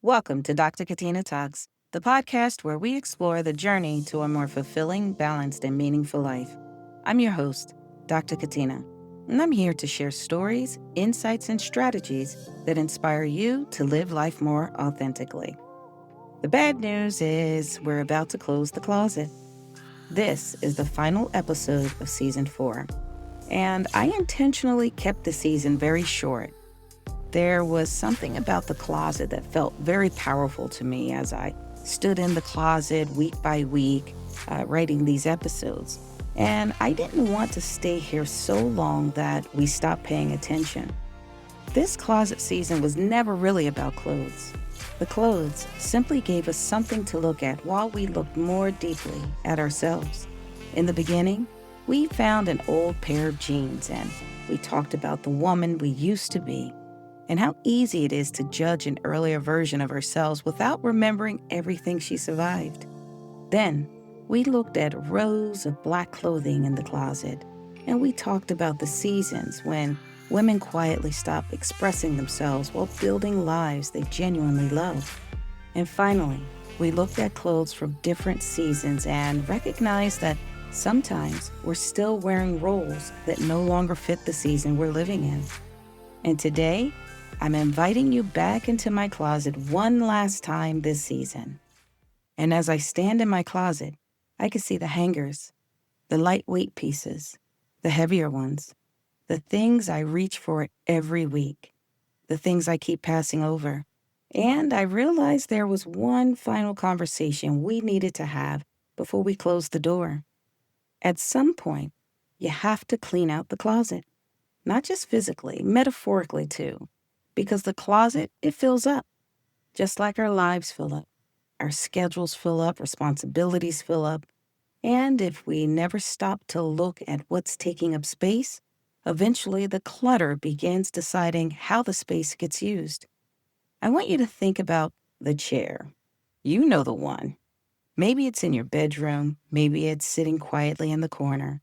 Welcome to Dr. Katina Talks, the podcast where we explore the journey to a more fulfilling, balanced, and meaningful life. I'm your host, Dr. Katina, and I'm here to share stories, insights, and strategies that inspire you to live life more authentically. The bad news is we're about to close the closet. This is the final episode of Season 4, and I intentionally kept the season very short. There was something about the closet that felt very powerful to me as I stood in the closet week by week, writing these episodes. And I didn't want to stay here so long that we stopped paying attention. This closet season was never really about clothes. The clothes simply gave us something to look at while we looked more deeply at ourselves. In the beginning, we found an old pair of jeans and we talked about the woman we used to be, and how easy it is to judge an earlier version of ourselves without remembering everything she survived. Then, we looked at rows of black clothing in the closet, and we talked about the seasons when women quietly stopped expressing themselves while building lives they genuinely love. And finally, we looked at clothes from different seasons and recognized that sometimes we're still wearing roles that no longer fit the season we're living in. And today, I'm inviting you back into my closet one last time this season. And as I stand in my closet, I can see the hangers, the lightweight pieces, the heavier ones, the things I reach for every week, the things I keep passing over. And I realized there was one final conversation we needed to have before we closed the door. At some point, you have to clean out the closet, not just physically, metaphorically too. Because the closet, it fills up, just like our lives fill up. Our schedules fill up, responsibilities fill up. And if we never stop to look at what's taking up space, eventually the clutter begins deciding how the space gets used. I want you to think about the chair. You know the one. Maybe it's in your bedroom. Maybe it's sitting quietly in the corner.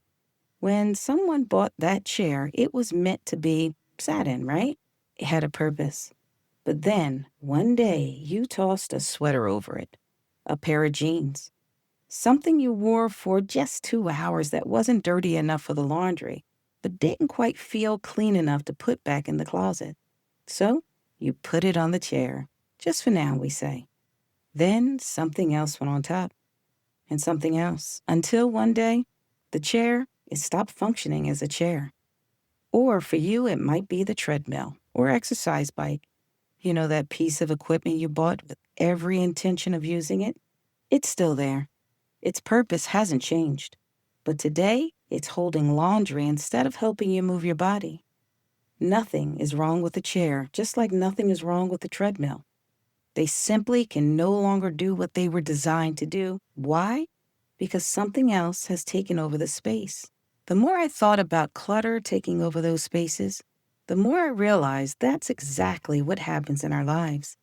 When someone bought that chair, it was meant to be sat in, right? It had a purpose. But then, one day, you tossed a sweater over it, a pair of jeans, something you wore for just 2 hours that wasn't dirty enough for the laundry, but didn't quite feel clean enough to put back in the closet. So, you put it on the chair, just for now, we say. Then, something else went on top, and something else, until one day, the chair, it stopped functioning as a chair. Or for you, it might be the treadmill or exercise bike. You know, that piece of equipment you bought with every intention of using it? It's still there. Its purpose hasn't changed. But today, it's holding laundry instead of helping you move your body. Nothing is wrong with the chair, just like nothing is wrong with the treadmill. They simply can no longer do what they were designed to do. Why? Because something else has taken over the space. The more I thought about clutter taking over those spaces, the more I realized that's exactly what happens in our lives.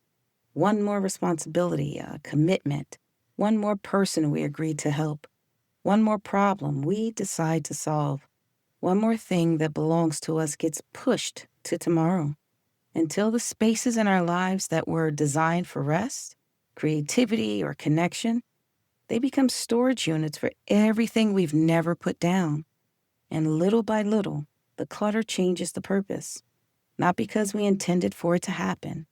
One more responsibility, a commitment, one more person we agreed to help, one more problem we decide to solve, one more thing that belongs to us gets pushed to tomorrow, until the spaces in our lives that were designed for rest, creativity, or connection, they become storage units for everything we've never put down. And little by little, the clutter changes the purpose. Not because we intended for it to happen,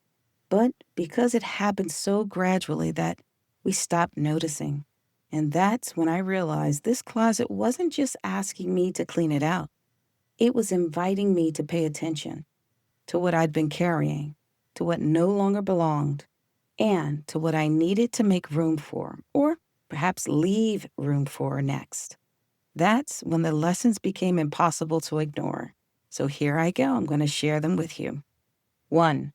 but because it happened so gradually that we stopped noticing. And that's when I realized this closet wasn't just asking me to clean it out. It was inviting me to pay attention to what I'd been carrying, to what no longer belonged, and to what I needed to make room for, or perhaps leave room for next. That's when the lessons became impossible to ignore. So here I go. I'm going to share them with you. 1.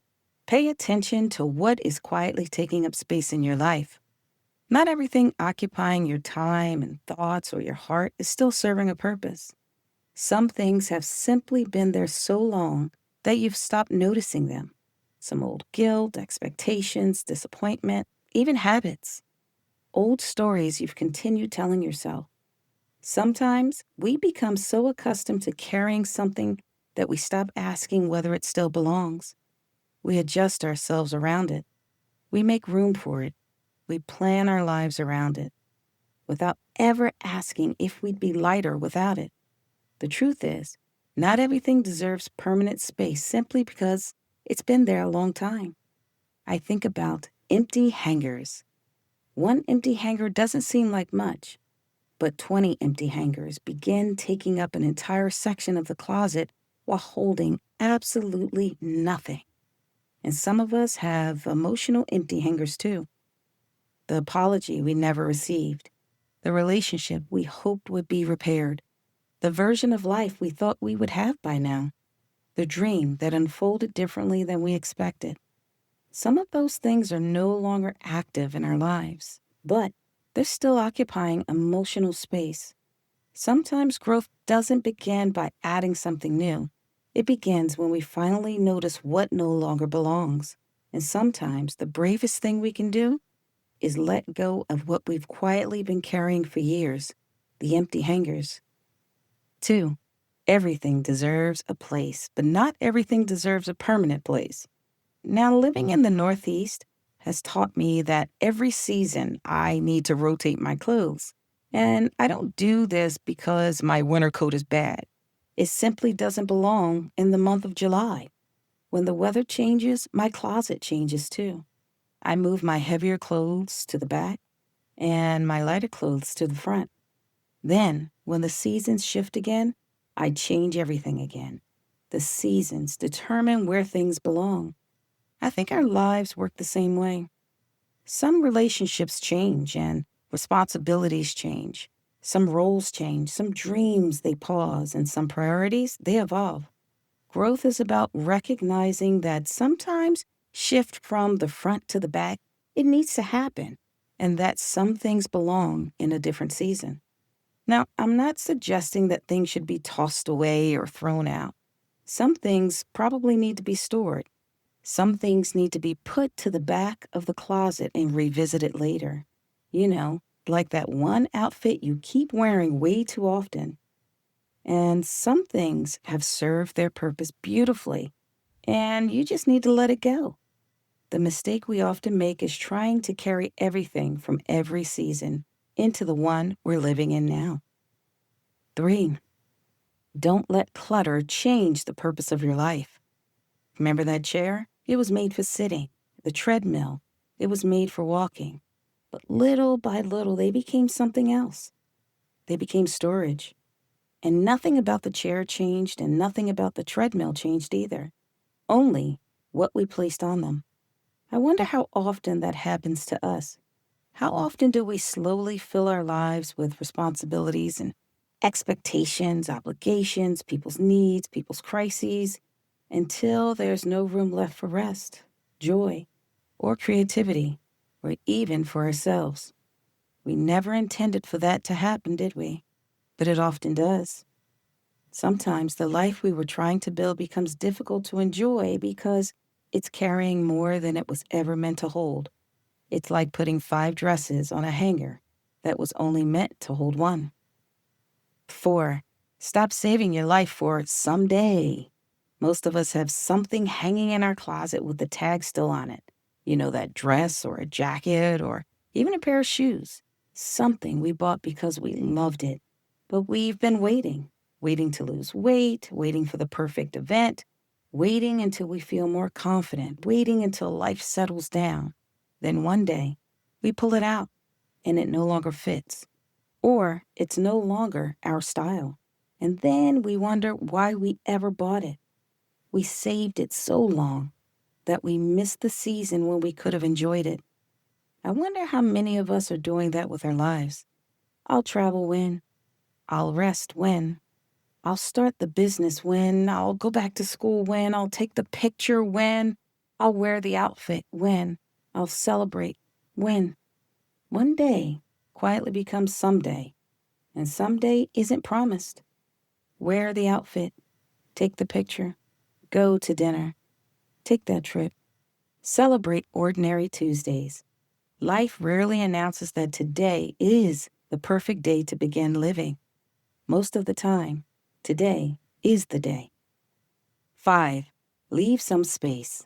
Pay attention to what is quietly taking up space in your life. Not everything occupying your time and thoughts or your heart is still serving a purpose. Some things have simply been there so long that you've stopped noticing them. Some old guilt, expectations, disappointment, even habits. Old stories you've continued telling yourself. Sometimes we become so accustomed to carrying something that we stop asking whether it still belongs. We adjust ourselves around it. We make room for it. We plan our lives around it without ever asking if we'd be lighter without it. The truth is, not everything deserves permanent space simply because it's been there a long time. I think about empty hangers. One empty hanger doesn't seem like much, but 20 empty hangers begin taking up an entire section of the closet while holding absolutely nothing. And some of us have emotional empty hangers too. The apology we never received, the relationship we hoped would be repaired, the version of life we thought we would have by now, the dream that unfolded differently than we expected. Some of those things are no longer active in our lives, but they're still occupying emotional space. Sometimes growth doesn't begin by adding something new. It begins when we finally notice what no longer belongs. And sometimes the bravest thing we can do is let go of what we've quietly been carrying for years, the empty hangers. 2, everything deserves a place, but not everything deserves a permanent place. Now, living in the Northeast has taught me that every season I need to rotate my clothes. And I don't do this because my winter coat is bad. It simply doesn't belong in the month of July. When the weather changes, my closet changes too. I move my heavier clothes to the back and my lighter clothes to the front. Then, when the seasons shift again, I change everything again. The seasons determine where things belong. I think our lives work the same way. Some relationships change and responsibilities change. Some roles change, some dreams they pause, and some priorities they evolve. Growth is about recognizing that sometimes shift from the front to the back, it needs to happen, and that some things belong in a different season. Now, I'm not suggesting that things should be tossed away or thrown out. Some things probably need to be stored. Some things need to be put to the back of the closet and revisited later. You know, like that one outfit you keep wearing way too often. And some things have served their purpose beautifully, and you just need to let it go. The mistake we often make is trying to carry everything from every season into the one we're living in now. 3, don't let clutter change the purpose of your life. Remember that chair? It was made for sitting. The treadmill, it was made for walking. But little by little, they became something else. They became storage. And nothing about the chair changed, and nothing about the treadmill changed either. Only what we placed on them. I wonder how often that happens to us. How often do we slowly fill our lives with responsibilities and expectations, obligations, people's needs, people's crises, until there's no room left for rest, joy, or creativity, or even for ourselves? We never intended for that to happen, did we? But it often does. Sometimes the life we were trying to build becomes difficult to enjoy because it's carrying more than it was ever meant to hold. It's like putting 5 dresses on a hanger that was only meant to hold one. 4, stop saving your life for someday. Most of us have something hanging in our closet with the tag still on it. You know, that dress or a jacket or even a pair of shoes. Something we bought because we loved it. But we've been waiting to lose weight, waiting for the perfect event, waiting until we feel more confident, waiting until life settles down. Then one day, we pull it out and it no longer fits, or it's no longer our style. And then we wonder why we ever bought it. We saved it so long that we missed the season when we could have enjoyed it. I wonder how many of us are doing that with our lives. I'll travel when, I'll rest when, I'll start the business when, I'll go back to school when, I'll take the picture when, I'll wear the outfit when, I'll celebrate when. One day quietly becomes someday, and someday isn't promised. Wear the outfit, take the picture, go to dinner, take that trip. Celebrate ordinary Tuesdays. Life rarely announces that today is the perfect day to begin living. Most of the time, today is the day. 5, leave some space.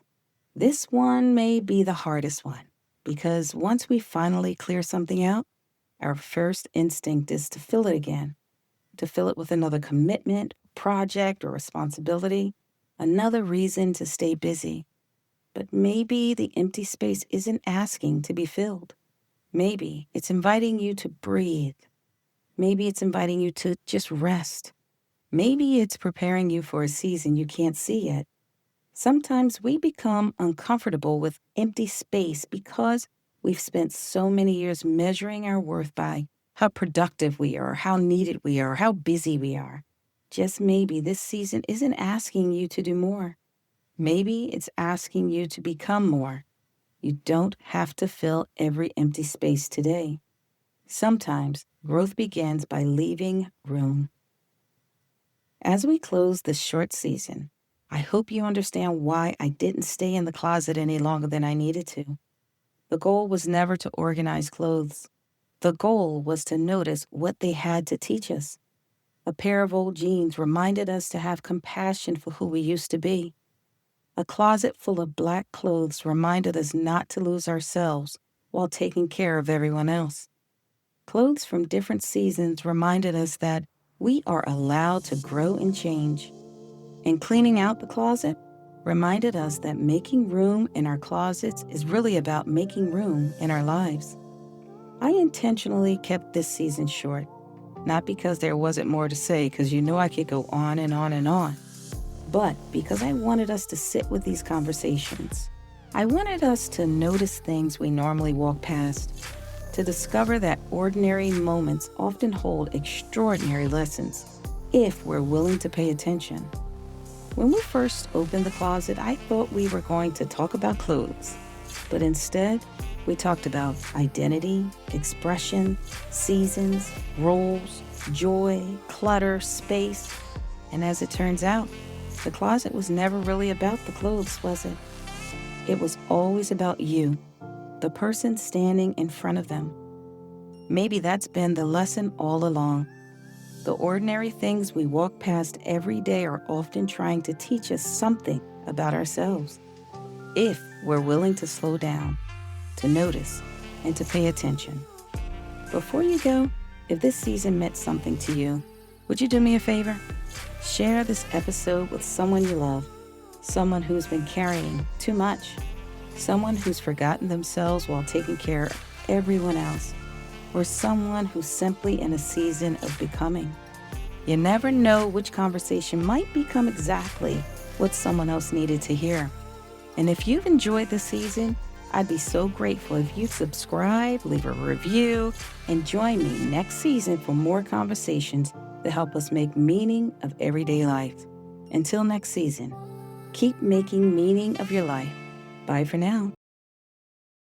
This one may be the hardest one. Because once we finally clear something out, our first instinct is to fill it again, to fill it with another commitment, project, or responsibility, another reason to stay busy. But maybe the empty space isn't asking to be filled. Maybe it's inviting you to breathe. Maybe it's inviting you to just rest. Maybe it's preparing you for a season you can't see yet. Sometimes we become uncomfortable with empty space because we've spent so many years measuring our worth by how productive we are, how needed we are, how busy we are. Just maybe this season isn't asking you to do more. Maybe it's asking you to become more. You don't have to fill every empty space today. Sometimes growth begins by leaving room. As we close this short season, I hope you understand why I didn't stay in the closet any longer than I needed to. The goal was never to organize clothes. The goal was to notice what they had to teach us. A pair of old jeans reminded us to have compassion for who we used to be. A closet full of black clothes reminded us not to lose ourselves while taking care of everyone else. Clothes from different seasons reminded us that we are allowed to grow and change. And cleaning out the closet reminded us that making room in our closets is really about making room in our lives. I intentionally kept this season short, not because there wasn't more to say, because you know I could go on and on and on, but because I wanted us to sit with these conversations. I wanted us to notice things we normally walk past, to discover that ordinary moments often hold extraordinary lessons if we're willing to pay attention. When we first opened the closet, I thought we were going to talk about clothes, but instead, we talked about identity, expression, seasons, roles, joy, clutter, space, and as it turns out, the closet was never really about the clothes, was it? It was always about you, the person standing in front of them. Maybe that's been the lesson all along. The ordinary things we walk past every day are often trying to teach us something about ourselves. If we're willing to slow down, to notice, and to pay attention. Before you go, if this season meant something to you, would you do me a favor? Share this episode with someone you love, someone who's been carrying too much, someone who's forgotten themselves while taking care of everyone else, or someone who's simply in a season of becoming. You never know which conversation might become exactly what someone else needed to hear. And if you've enjoyed this season, I'd be so grateful if you'd subscribe, leave a review, and join me next season for more conversations that help us make meaning of everyday life. Until next season, keep making meaning of your life. Bye for now.